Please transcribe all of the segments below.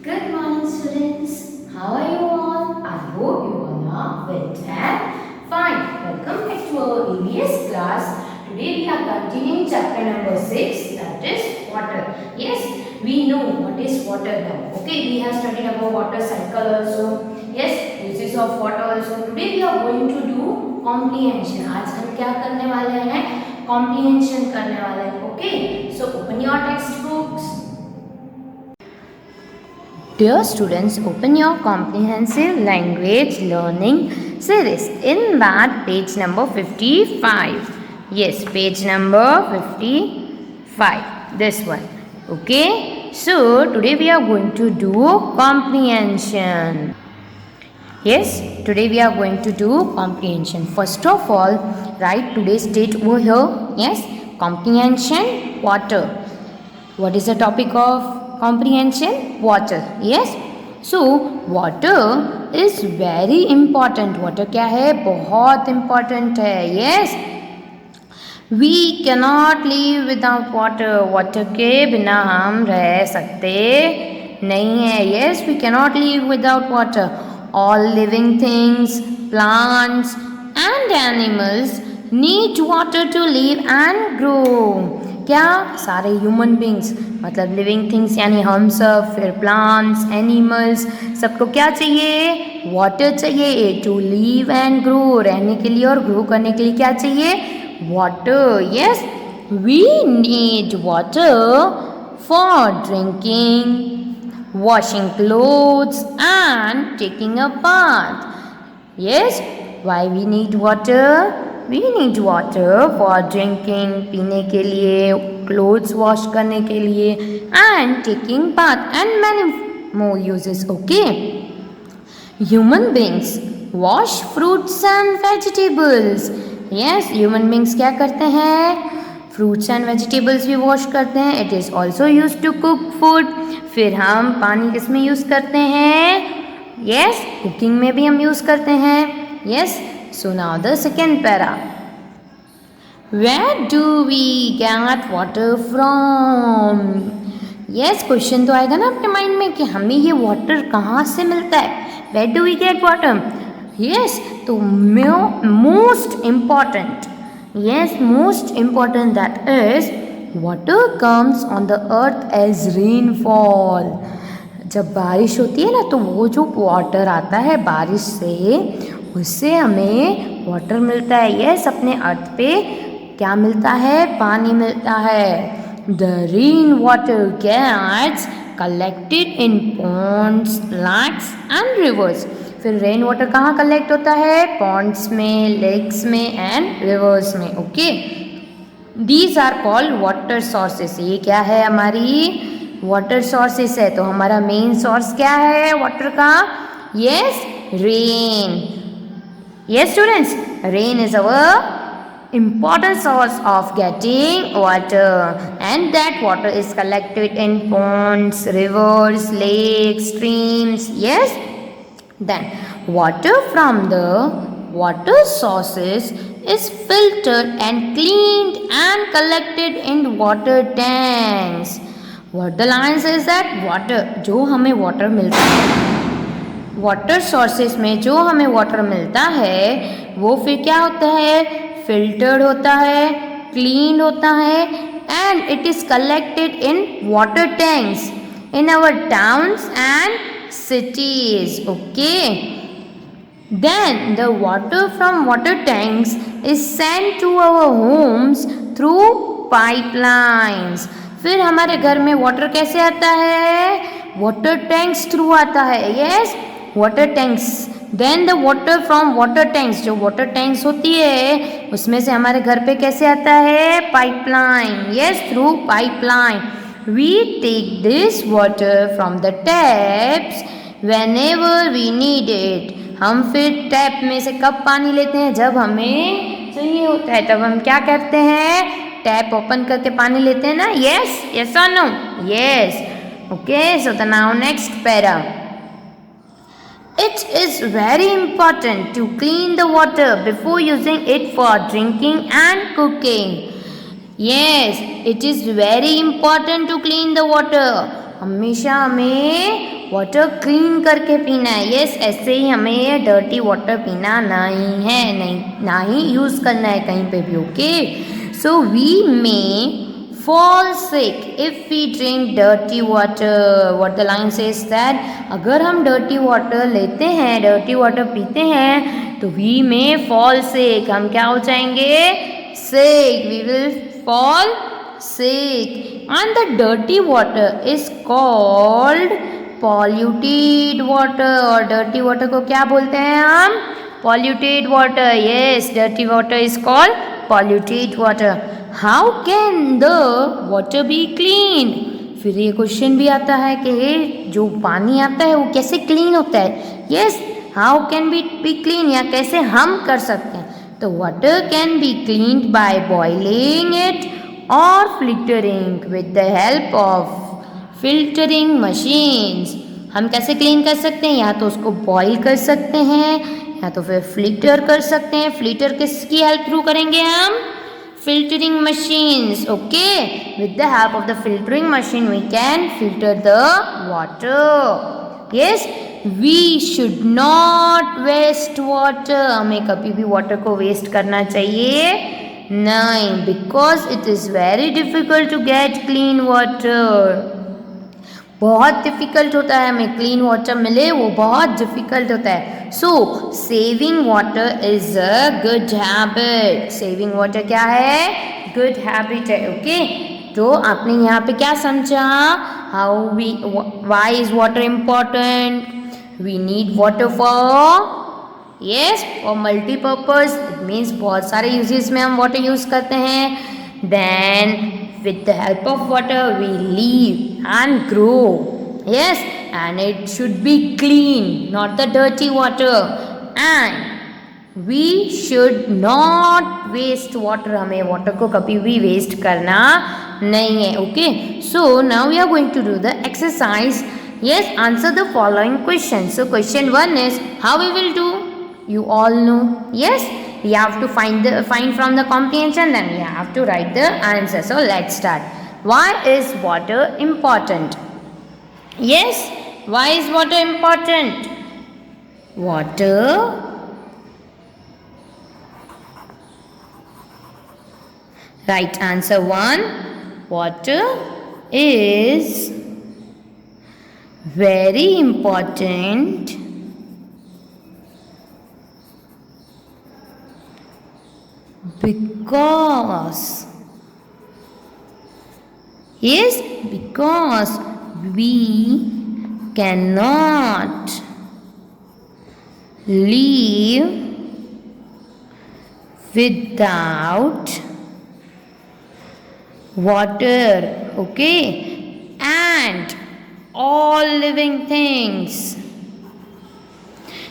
Good morning, students. How are you all? I hope you all are well and fine. Welcome back to our EVS class. Today we are continuing chapter number 6, that is water. Yes, we know what is water now. Okay, we have studied about water cycle also. Yes, uses of water also. Today we are going to do comprehension. आज हम क्या करने वाले हैं? Comprehension करने वाले हैं. Okay, so open your textbooks. Dear students, open your comprehensive language learning series. In that, page number 55. Yes, page number 55. This one. Okay. So, today we are going to do comprehension. Yes, today we are going to do comprehension. First of all, write today's date over here. Yes, comprehension, water. What is the topic of comprehension? Water. Yes, so water is very important. Water क्या है? बहुत important है. Yes, we cannot live without water. Water के बिना हम रह सकते नहीं है. Yes, we cannot live without water. All living things, plants and animals need water to live and grow. क्या? सारे ह्यूमन बींग्स, मतलब लिविंग थिंग्स यानी हम सब, फिर प्लांट्स, एनिमल्स, सबको क्या चाहिए? वाटर चाहिए टू लिव एंड ग्रो. रहने के लिए और ग्रो करने के लिए क्या चाहिए? Water. Yes, we need water for drinking, washing clothes and taking a bath. Yes, why we need water? We need water for drinking, पीने के लिए, clothes wash करने के लिए, and taking bath and many more uses. Okay. Human beings wash fruits and vegetables. Yes, human beings क्या करते हैं? Fruits and vegetables भी वॉश करते हैं. It is also use to cook food. फिर हम पानी किस में यूज़ करते हैं? यस, कुकिंग में भी हम यूज़ करते हैं. Yes, so now the second para. Where do we get water from? Yes, question तो आएगा ना अपने माइंड में कि हमें ये वाटर कहाँ से मिलता है. Where do we get water? Yes, तो most important, yes, most important, that is water comes on the earth as rainfall. जब बारिश होती है ना, तो वो जो वाटर आता है बारिश से, उससे हमें वाटर मिलता है. यस, अपने अर्थ पे क्या मिलता है? पानी मिलता है. The rain water gets collected in ponds, lakes and rivers. फिर रेन वाटर कहाँ कलेक्ट होता है? पॉन्ड्स में, लेक्स में एंड रिवर्स में. Okay, these are called water sources. ये क्या है? हमारी वाटर सोर्सेस है. तो हमारा मेन सोर्स क्या है वाटर का? Yes, rain. Yes students, rain is our important source of getting water, and that water is collected in ponds, rivers, lakes, streams. Yes, then water from the water sources is filtered and cleaned and collected in water tanks. What the line says that water, जो हमें water मिलता है, water sources में जो हमें water मिलता है, वो फिर क्या होता है? फिल्टर्ड होता है, क्लीन होता है, and it is collected in water tanks in our towns and cities. Okay, then the water from water tanks is sent to our homes through pipelines. फिर हमारे घर में वाटर कैसे आता है? वाटर टैंक्स थ्रू आता है. Yes, water tanks. Then the water from water tanks, जो वाटर टैंक्स होती है उसमें से हमारे घर पे कैसे आता है? Pipeline. Yes, through pipeline. We take this water from the taps whenever we need it. हम फिर टैप में से कब पानी लेते हैं? जब हमें चाहिए होता है. तब हम क्या करते हैं? टैप ओपन करके पानी लेते हैं ना. यस, यस और no? Yes. Okay, so the now next para. It is very important to clean the water before using it for drinking and cooking. Yes, it is very important to clean the water. हमेशा हमें water clean करके पीना है। Yes, ऐसे ही हमें dirty water पीना नहीं है, नहीं ना ही यूज़ करना है कहीं पे भी। Okay, so we may fall sick if we drink dirty water. What the line says that अगर हम dirty water लेते हैं, dirty water पीते हैं, तो we may fall sick. हम क्या हो जाएंगे? Sick. We will fall sick. And the dirty water is called polluted water. और dirty water को क्या बोलते हैं हम? Polluted water. Yes, dirty water is called polluted water. How can the water be clean? फिर ये क्वेश्चन भी आता है कि जो पानी आता है वो कैसे क्लीन होता है। Yes, how can be clean, या कैसे हम कर सकते हैं। तो water can be cleaned by boiling it और filtering with the help of filtering machines. हम कैसे क्लीन कर सकते हैं? या तो उसको बॉईल कर सकते हैं या तो फिर फिल्टर कर सकते हैं। फिल्टर किसकी हेल्प थ्रू करेंगे हम? Filtering machines. Okay, with the help of the filtering machine we can filter the water. Yes, we should not waste water. हमें कभी भी वाटर को वेस्ट करना चाहिए नहीं, because it is very difficult to get clean water. बहुत difficult होता है हमें क्लीन वाटर मिले, वो बहुत डिफ़िकल्ट होता है। So saving water is a good habit. Saving water क्या है? गुड हैबिट है। ओके, तो आपने यहाँ पे क्या समझा? How we, why is water important? We need water for, yes, for multipurpose. It means बहुत सारे यूजेस में हम वाटर यूज़ करते हैं। Then with the help of water we live and grow. Yes, and it should be clean, not the dirty water. And we should not waste water. हमें water को कभी भी waste करना नहीं है। Okay, so now we are going to do the exercise. Yes, answer the following questions. So question 1 is how we will do? You all know. Yes, we have to find from the comprehension, then we have to write the answer. So let's start. Why is water important? Yes, why is water important? Water right answer 1. Water is very important because, yes, because we cannot live without water. Okay, and all living things,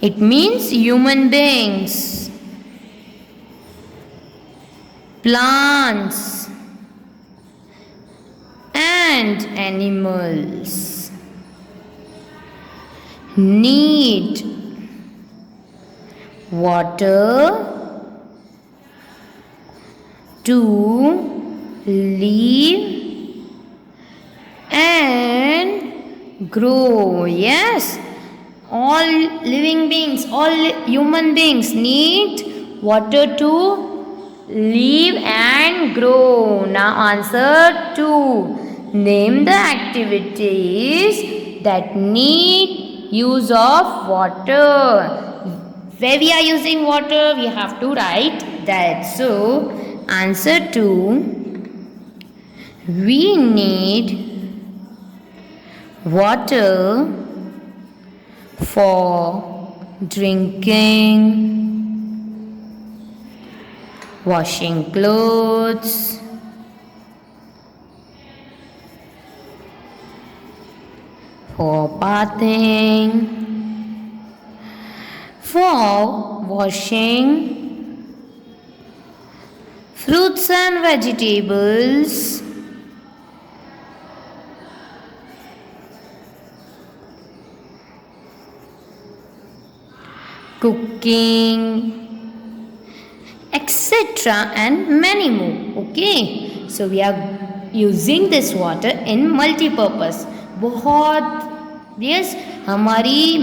it means human beings, plants and animals need water to live and grow. Yes, all living beings, all human beings need water to live and grow. Now answer 2. Name the activities that need use of water. Where we are using water, we have to write that. So answer 2. We need water for drinking, washing clothes, for bathing, for washing fruits and vegetables, cooking, etc. and many more. Okay, so we are using this water in multi-purpose. बहुत yes, हमारी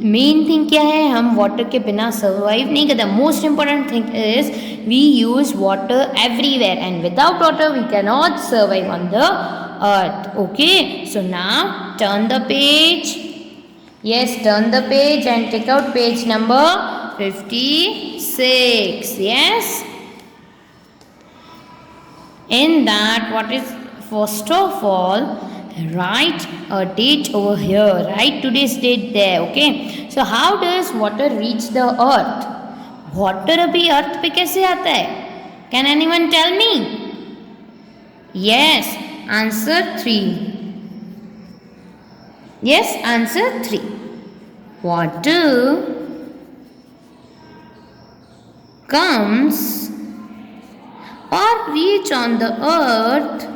main thing क्या है, हम water के बिना survive नहीं करते. Most important thing is we use water everywhere and without water we can not survive on the earth. Okay, so now turn the page. Yes, turn the page and take out page number 56. Yes. In that, what is first of all, write a date over here. Write today's date there. Okay. So how does water reach the earth? Water अभी earth पे कैसे आता है? Can anyone tell me? Yes. Answer 3. Yes, answer 3. Water comes or reach on the earth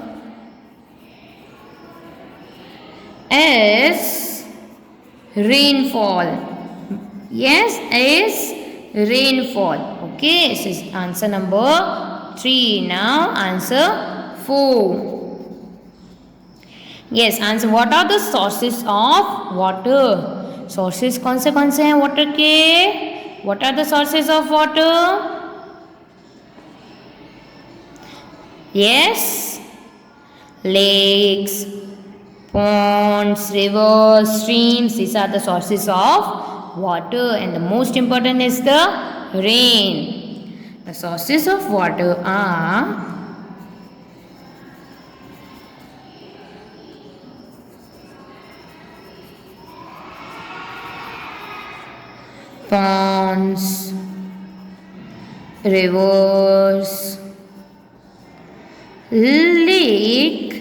as rainfall. Yes, as rainfall. Okay, this is answer number 3. Now answer 4. Yes, answer. What are the sources of water? Sources कौन से हैं water के? What are the sources of water? Yes, lakes, ponds, rivers, streams. These are the sources of water, and the most important is the rain. The sources of water are ponds, rivers, lake,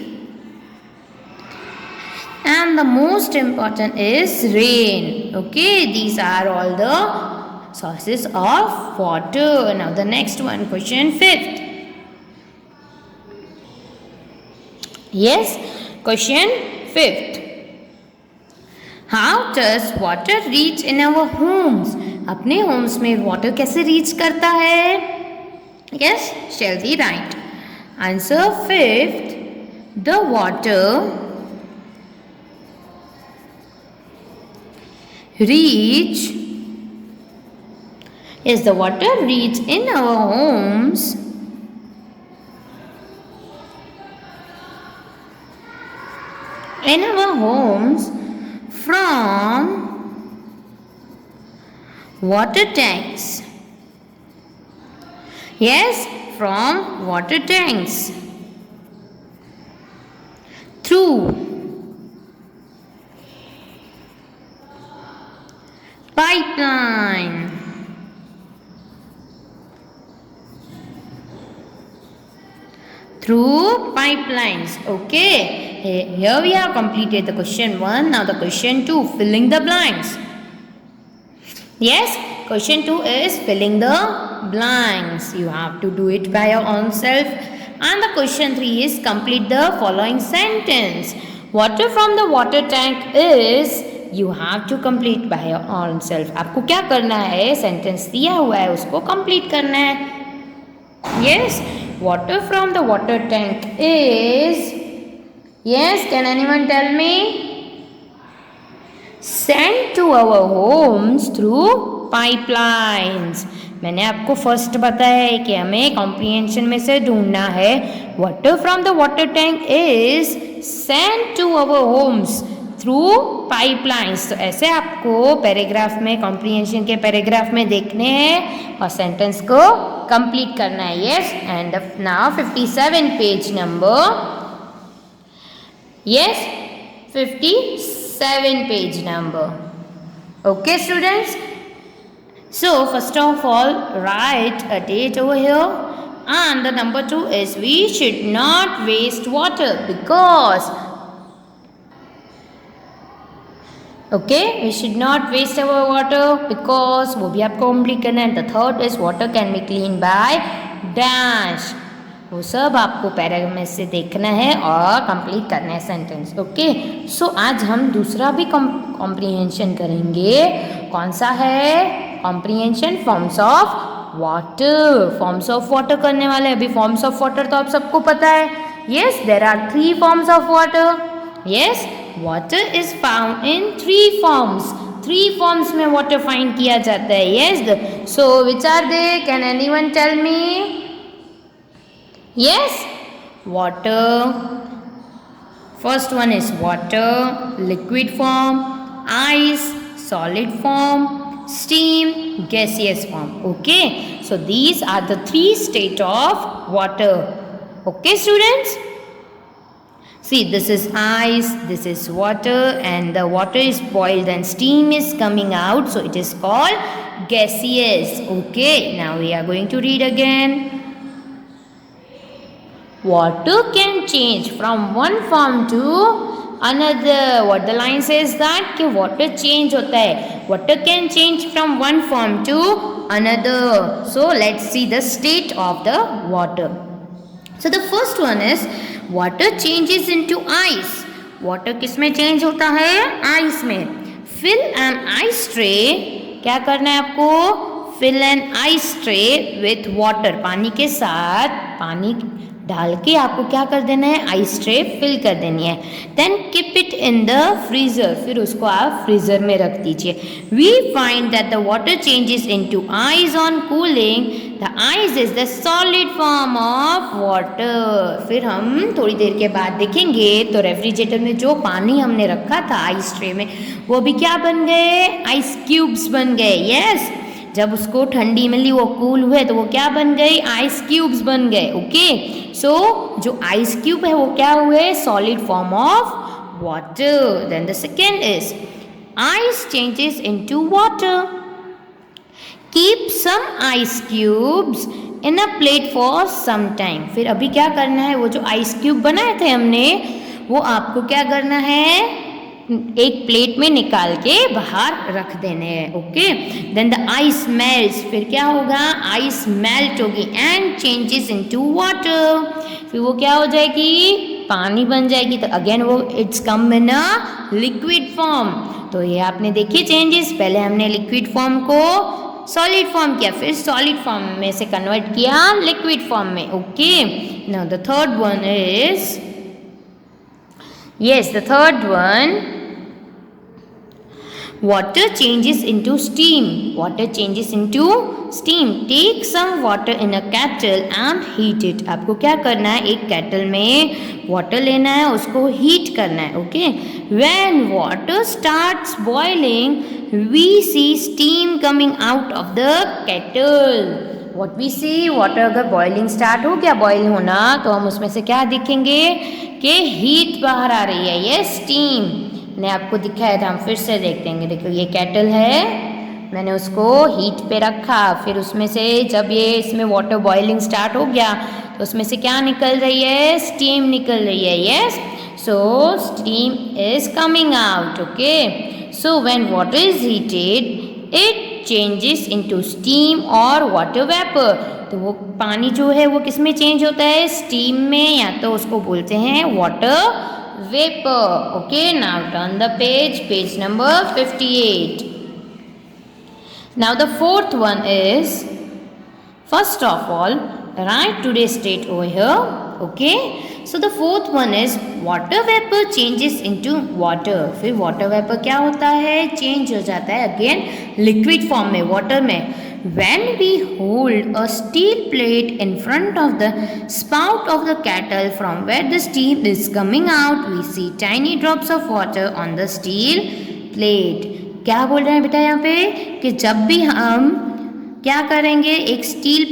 and the most important is rain. Okay, these are all the sources of water. Now the next one, question 5th. Yes, question 5th. How does water reach in our homes? अपने homes में water कैसे reach करता है? Yes, shall we write? Answer 5th. The water reach. Yes, the water reach in our homes from water tanks. Yes, from water tanks. Through pipeline. Through pipelines. Okay, here we have completed the question 1. Now the question 2, filling the blanks. Yes, question 2 is filling the blanks. You have to do it by your own self. And the question 3 is complete the following sentence. Water from the water tank is, you have to complete by your own self. आपको क्या करना है, sentence दिया हुआ है उसको complete करना है. Yes, water from the water tank is, yes, can anyone tell me? Sent to our homes through pipelines. मैंने आपको फर्स्ट बताया है कि हमें कॉम्प्रीहेंशन में से ढूंढना है. Water from the water tank is sent to our homes through pipelines. तो ऐसे आपको पैराग्राफ में, कॉम्प्रीहेंशन के पैराग्राफ में देखने हैं और सेंटेंस को कंप्लीट करना है. Yes, and now 57 page number. Yes, 57 page number. Okay, students. So first of all, write a date over here, and the number 2 is we should not waste water because, okay, we should not waste our water because वो भी आपको complete करना है. The third is water can be cleaned by dash. वो सब आपको paragraph में से देखना है और कंप्लीट करना है सेंटेंस. ओके, सो आज हम दूसरा भी कॉम्प्रीहेंशन करेंगे. कौन सा है? Comprehension forms of water. Forms of water करने वाले. अभी फॉर्म्स ऑफ वाटर तो आप सबको पता है. Yes, there are 3 forms of water. Yes, water is found in 3 forms, 3 forms में वाटर फाइंड किया जाता है. Yes, so which are they? Can anyone tell me? Yes, water, first one is water, liquid form, ice, solid form, steam, gaseous form. Okay, so these are the 3 state of water. Okay students, see, this is ice, this is water, and the water is boiled and steam is coming out, so it is called gaseous. Okay, now we are going to read again. Water can change from one form to another. What the line says that कि water change होता है. Water can change from one form to another. So let's see the state of the water. So the first one is water changes into ice. Water किस में change होता है? Ice में. Fill an ice tray. क्या करना है आपको? Fill an ice tray with water. पानी के साथ पानी डाल के आपको क्या कर देना है? आइस ट्रे फिल कर देनी है. Then keep it in the freezer. फिर उसको आप फ्रीजर में रख दीजिए. We find that the water changes into ice on cooling. The ice is the solid form of water. फिर हम थोड़ी देर के बाद देखेंगे तो रेफ्रिजरेटर में जो पानी हमने रखा था आइस ट्रे में, वो भी क्या बन गए? आइस क्यूब्स बन गए. यस, जब उसको ठंडी मिली, वो कूल हुए, तो वो क्या बन गई? आइस क्यूब्स बन गए. ओके, सो जो आइस क्यूब है वो क्या हुए? Solid form of water. Then the second is ice changes into water. Keep some ice cubes in a plate for some time. फिर अभी क्या करना है? वो जो आइस क्यूब बनाए थे हमने, वो आपको क्या करना है? एक प्लेट में निकाल के बाहर रख देने हैं. Okay, then the ice melts. फिर क्या होगा? आइस मेल्ट होगी एंड चेंजेस इनटू वाटर. फिर वो क्या हो जाएगी? पानी बन जाएगी. तो अगेन वो it's come in a liquid form. तो ये आपने देखी चेंजेस. पहले हमने लिक्विड फॉर्म को सॉलिड फॉर्म किया, फिर सॉलिड फॉर्म में से कन्वर्ट किया लिक्विड फॉर्म में. Okay, now the third one is, yes, the third one, water changes into steam. Water changes into steam. Take some water in a kettle and heat it. आपको क्या करना है? एक kettle में water लेना है, उसको heat करना है. Okay, when water starts boiling, we see steam coming out of the kettle. What we see, water अगर boiling start हो गया, boil होना, तो हम उसमें से क्या देखेंगे? कि हीट बाहर आ रही है. ये स्टीम ने आपको दिखाया था, हम फिर से देख देंगे. देखो ये केटल है, मैंने उसको हीट पे रखा, फिर उसमें से जब ये इसमें वाटर बॉइलिंग स्टार्ट हो गया तो उसमें से क्या निकल रही है? स्टीम निकल रही है. Yes, so steam is coming out. Okay, so when water is heated it changes into steam और वाटर वेपर. तो वो पानी जो है वो किस में चेंज होता है? स्टीम में, या तो उसको बोलते हैं water vapour. Okay, now turn the page, page number 58. Now the fourth one is, first of all write today's date over here. Okay, so the fourth one is water vapor changes into water. फिर water vapor क्या होता है? Change हो जाता है again liquid form में, water में. When we hold a steel plate in front of the spout of the kettle from where the steam is coming out, we see tiny drops of water on the steel plate. क्या बोल रहे हैं बेटा यहाँ पे? कि जब भी हम क्या करेंगे? एक स्टील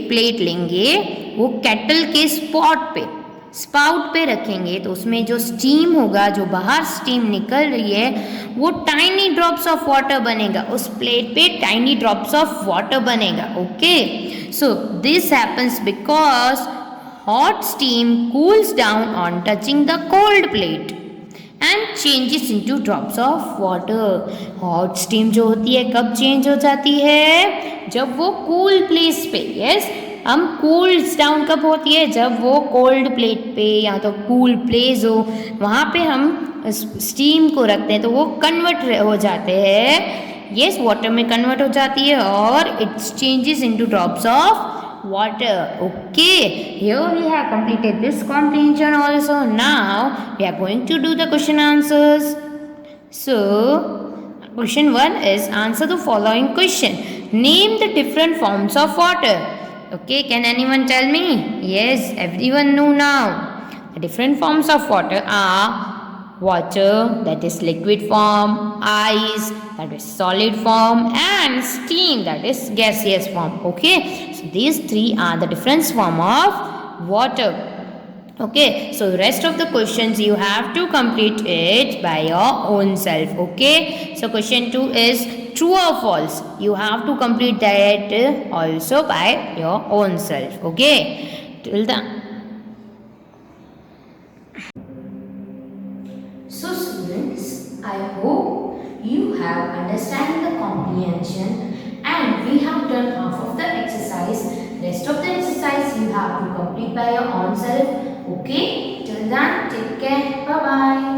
प्लेट लेंगे, वो केटल के स्पाउट पे रखेंगे, तो उसमें जो स्टीम होगा, जो बाहर स्टीम निकल रही है, वो टाइनी ड्रॉप्स ऑफ वाटर बनेगा. उस प्लेट पे टाइनी ड्रॉप्स ऑफ वाटर बनेगा. Okay, so this happens because hot steam cools down on touching the cold plate and changes into drops of water. Hot steam जो होती है कब change हो जाती है? जब वो कूल प्लेस पे, यस, हम कूल्स डाउन कब होती है? जब वो कोल्ड प्लेट पे या तो कूल प्लेस हो, वहाँ पे हम स्टीम को रखते हैं, तो वो कन्वर्ट हो जाते हैं, यस, वाटर में कन्वर्ट हो जाती है और it's changes into drops of water. Okay, here we have completed this comprehension also. Now we are going to do the question answers. So question 1 is answer the following question. Name the different forms of water. Okay, can anyone tell me? Yes, everyone know now. The different forms of water are water, that is liquid form, ice, that is solid form, and steam, that is gaseous form. Okay, so these three are the different form of water. Okay, so the rest of the questions you have to complete it by your own self. Okay, so question 2 is true or false. You have to complete that also by your own self. Okay, till the so students, I hope you have understand the comprehension and we have done half of the exercise. Rest of the exercise you have to complete by your own self. Okay, till then take care. Bye bye.